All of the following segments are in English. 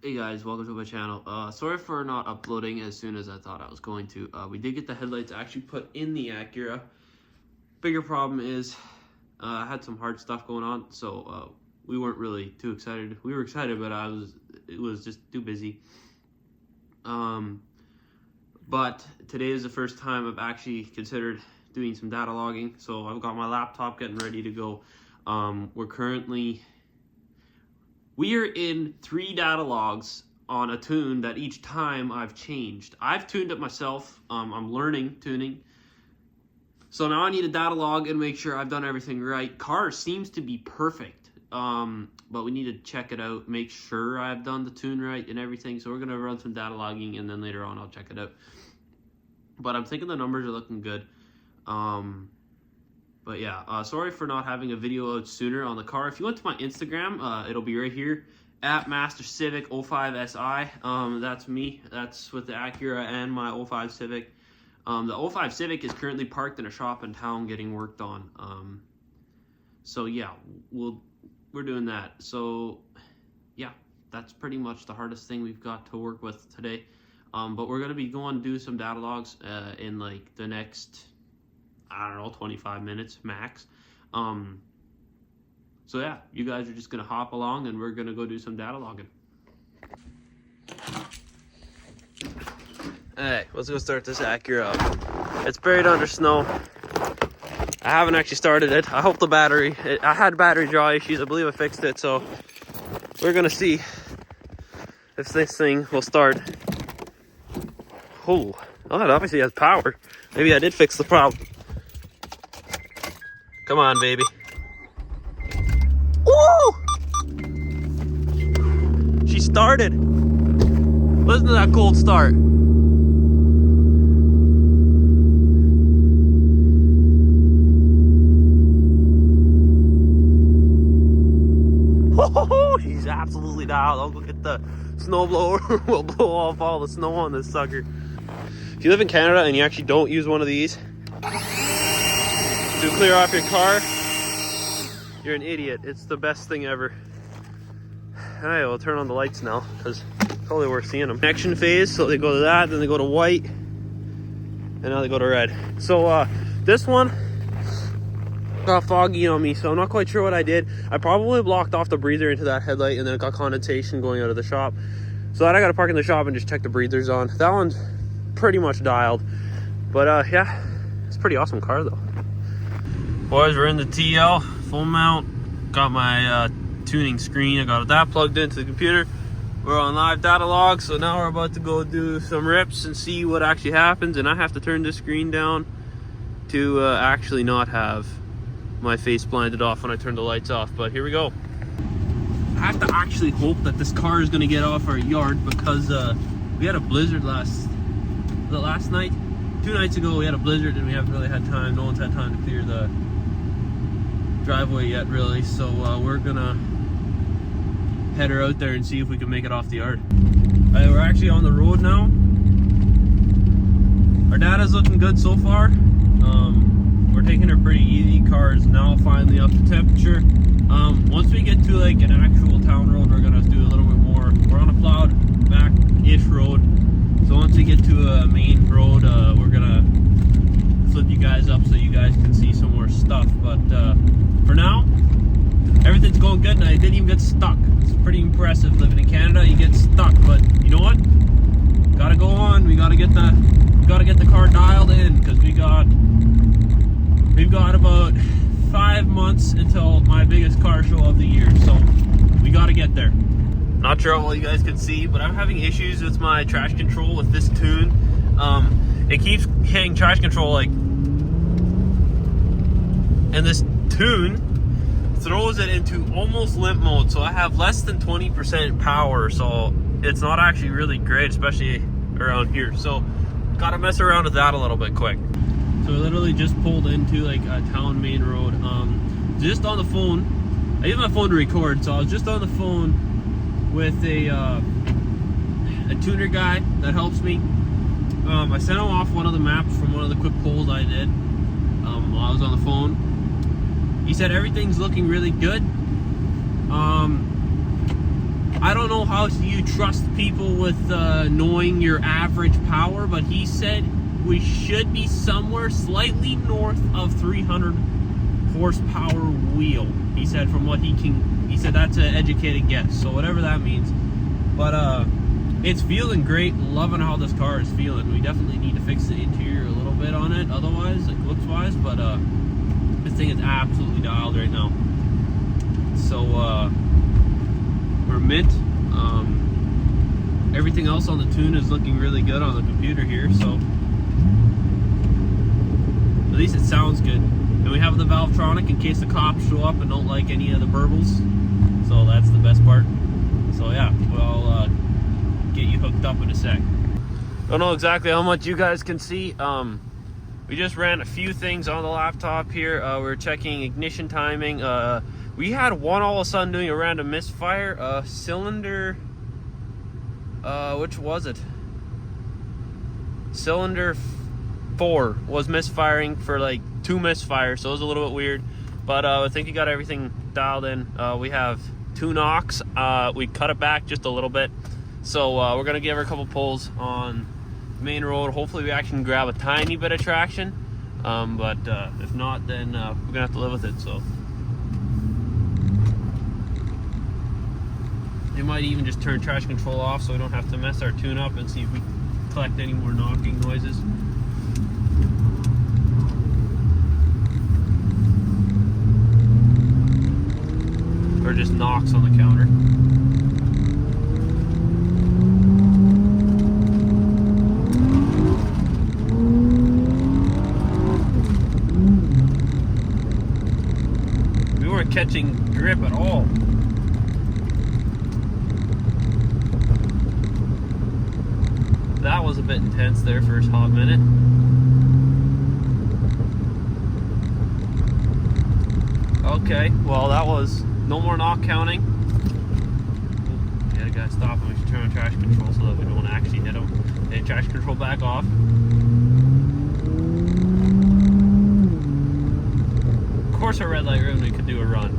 Hey guys, welcome to my channel. Sorry for not uploading as soon as I thought I was going to. We did get the headlights actually put in the Acura. Bigger problem is I had some hard stuff going on, so we weren't really too excited. We were excited, but it was just too busy. But today is the first time I've actually considered doing some data logging. So I've got my laptop getting ready to go. We are in 3 data logs on a tune that each time I've changed. I've tuned it myself. I'm learning tuning. So now I need a data log and make sure I've done everything right. Car seems to be perfect, but we need to check it out, make sure I've done the tune right and everything. So we're gonna run some data logging and then later on I'll check it out. But I'm thinking the numbers are looking good. But yeah, sorry for not having a video out sooner on the car. If you went to my Instagram, it'll be right here, at Master Civic 05SI. That's me. That's with the Acura and my 05 Civic. The 05 Civic is currently parked in a shop in town getting worked on. So yeah, we're doing that. So yeah, that's pretty much the hardest thing we've got to work with today. But we're gonna be going to do some data logs in like the next, I don't know, 25 minutes max. So yeah, you guys are just gonna hop along and we're gonna go do some data logging. Alright, let's go start this Acura up. It's buried under snow. I haven't actually started it. I hope the battery, I had battery draw issues. I believe I fixed it, so we're gonna see if this thing will start. Oh, it obviously has power. Maybe I did fix the problem. Come on, baby. Woo! She started. Listen to that cold start. Oh, he's absolutely dialed. I'll go get the snowblower. We'll blow off all the snow on this sucker. If you live in Canada and you actually don't use one of these to clear off your car, you're an idiot. It's the best thing ever. Alright, we'll turn on the lights now because it's totally worth seeing them. Connection phase, so they go to that, then they go to white, and now they go to red. So this one got foggy on me, so I'm not quite sure what I did. I probably blocked off the breather into that headlight, and then it got condensation going out of the shop. So that I got to park in the shop and just check the breathers on. That one's pretty much dialed, but yeah, it's a pretty awesome car though. Boys, we're in the TL full mount. Got my tuning screen. I got that plugged into the computer. We're on live data log, so now we're about to go do some rips and see what actually happens. And I have to turn this screen down to actually not have my face blinded off when I turn the lights off. But here we go. I have to actually hope that this car is going to get off our yard because we had a blizzard last night. 2 nights ago we had a blizzard and we haven't really had time. No one's had time to clear the driveway yet, really. So we're gonna head her out there and see if we can make it off the yard. We're actually on the road now. Our data's looking good so far. We're taking her pretty easy. Car is now finally up to temperature. Once we get to like an actual town road, we're gonna do a little bit more. We're on a plowed back-ish road. So once we get to a main road, we're gonna flip you guys up so you guys can see some more stuff. But for now, everything's going good, and I didn't even get stuck. It's pretty impressive living in Canada. You get stuck, but you know what? Gotta go on. We gotta get the car dialed in because we've got about 5 months until my biggest car show of the year. So we gotta get there. Not sure how well you guys can see, but I'm having issues with my traction control with this tune. It keeps hitting traction control like, and this tune throws it into almost limp mode. So I have less than 20% power, so it's not actually really great, especially around here. So gotta mess around with that a little bit quick. So I literally just pulled into like a town main road. Just on the phone. I use my phone to record, so I was just on the phone with a tuner guy that helps me. I sent him off one of the maps from one of the quick polls I did while I was on the phone. He said everything's looking really good. I don't know how you trust people with knowing your average power, but he said we should be somewhere slightly north of 300 horsepower wheel. He said from what he said that's an educated guess, so whatever that means. But it's feeling great. Loving how this car is feeling. We definitely need to fix the interior a little bit on it, otherwise, like looks wise, but this thing is absolutely dialed right now. So we're mint. Everything else on the tune is looking really good on the computer here, so at least it sounds good. And we have the Valvetronic in case the cops show up and don't like any of the burbles, so that's the best part. So yeah, we'll get you hooked up in a sec. Don't know exactly how much you guys can see. We just ran a few things on the laptop here. We're checking ignition timing. We had one all of a sudden doing a random misfire. Cylinder, which was it? Cylinder 4 was misfiring for like 2 misfires, so it was a little bit weird. But I think we got everything dialed in. We have 2 knocks. We cut it back just a little bit. So we're gonna give her a couple pulls on the main road. Hopefully we actually can grab a tiny bit of traction. But if not, then we're gonna have to live with it. So they might even just turn traction control off so we don't have to mess our tune up and see if we collect any more knocking noises. Or just knocks on the counter. We weren't catching grip at all. That was a bit intense there for a hot minute. Okay, well that was no more knock counting. Yeah, gotta stop him. We should turn on traction control so that we don't actually hit him. Okay, traction control back off. Of course a red light road we could do a run.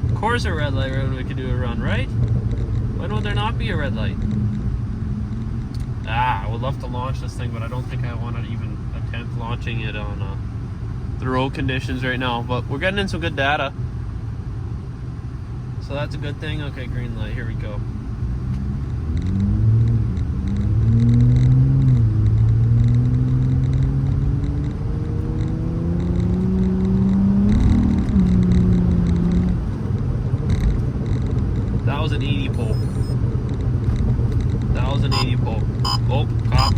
Of course a red light road we could do a run, right? Why don't there not be a red light? I would love to launch this thing, but I don't think I want to even attempt launching it on the road conditions right now. But we're getting in some good data, so that's a good thing. Okay, green light, here we go. That was an 80 pull. That was an 80 pull. Oh, cop.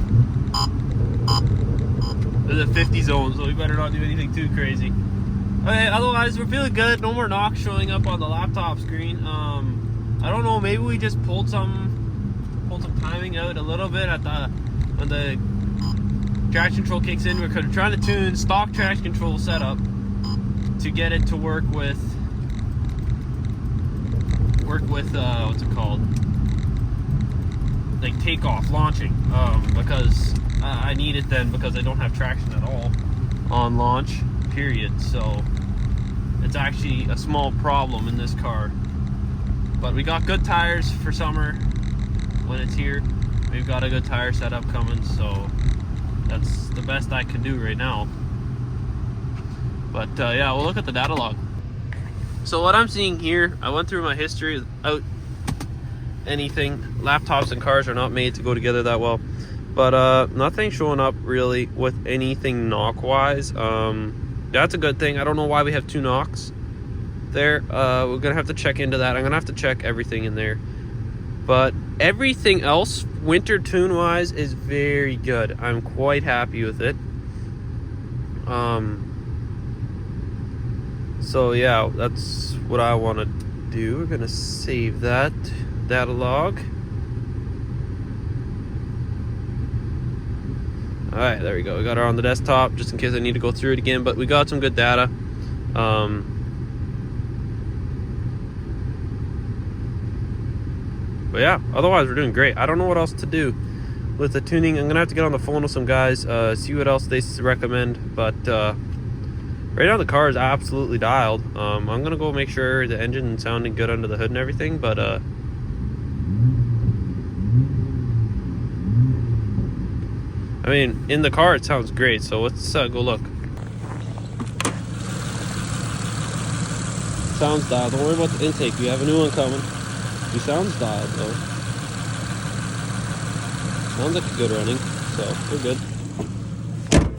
There's a 50 zone, so we better not do anything too crazy. Okay, otherwise we're feeling good. No more knocks showing up on the laptop screen. I don't know, maybe we just pulled some timing out a little bit at when the traction control kicks in. We're trying to tune stock traction control setup to get it to work with what's it called? Like takeoff, launching, because I need it then because I don't have traction at all on launch, period. So it's actually a small problem in this car. But we got good tires for summer when it's here. We've got a good tire setup coming, so that's the best I can do right now. But yeah, we'll look at the data log. So what I'm seeing here, I went through my history without anything. Laptops and cars are not made to go together that well, but nothing showing up really with anything knock wise. That's a good thing. I don't know why we have 2 knocks there. We're gonna have to check into that. I'm gonna have to check everything in there, but everything else winter tune wise is very good. I'm quite happy with it. So yeah, that's what I want to do. We're gonna save that data log. All right, there we go. We got her on the desktop just in case I need to go through it again, but we got some good data. But yeah, otherwise we're doing great. I don't know what else to do with the tuning. I'm gonna have to get on the phone with some guys, see what else they recommend, but right now the car is absolutely dialed. I'm gonna go make sure the engine is sounding good under the hood and everything, but I mean, in the car it sounds great, so let's go look. Sounds dialed. Don't worry about the intake. We have a new one coming. He sounds dialed though. Sounds like a good running, so we're good.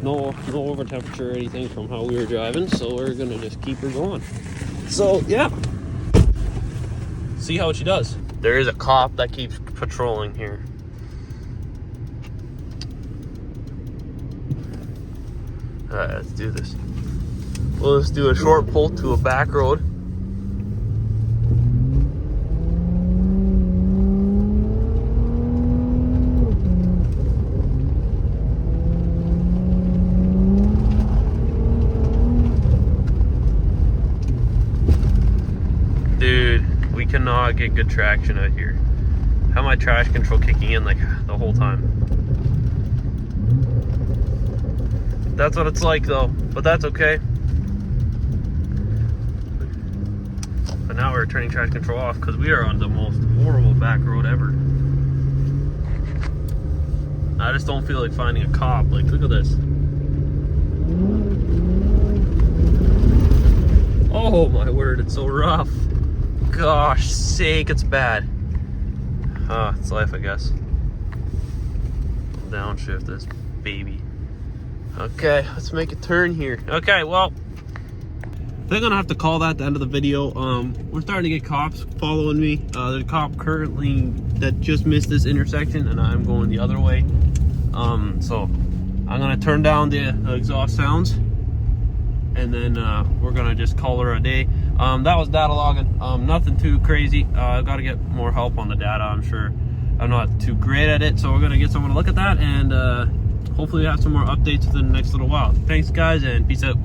No over temperature or anything from how we were driving, so we're gonna just keep her going. So yeah, see how she does. There is a cop that keeps patrolling here. All right, let's do this. We'll just do a short pull to a back road. Dude, we cannot get good traction out here. How my trash control kicking in like the whole time? That's what it's like though, but that's okay. But now we're turning trash control off because we are on the most horrible back road ever. I just don't feel like finding a cop. Like, look at this. Oh my word, it's so rough. Gosh sake, it's bad. It's life, I guess. Downshift this baby. Okay, let's make a turn here. Okay, well, I think I'm gonna have to call that the end of the video. We're starting to get cops following me. There's a cop currently that just missed this intersection, and I'm going the other way. So I'm gonna turn down the exhaust sounds, and then we're gonna just call her a day. That was data logging. Nothing too crazy. I've got to get more help on the data. I'm sure I'm not too great at it, so we're gonna get someone to look at that, and hopefully have some more updates within the next little while. Thanks guys, and peace out.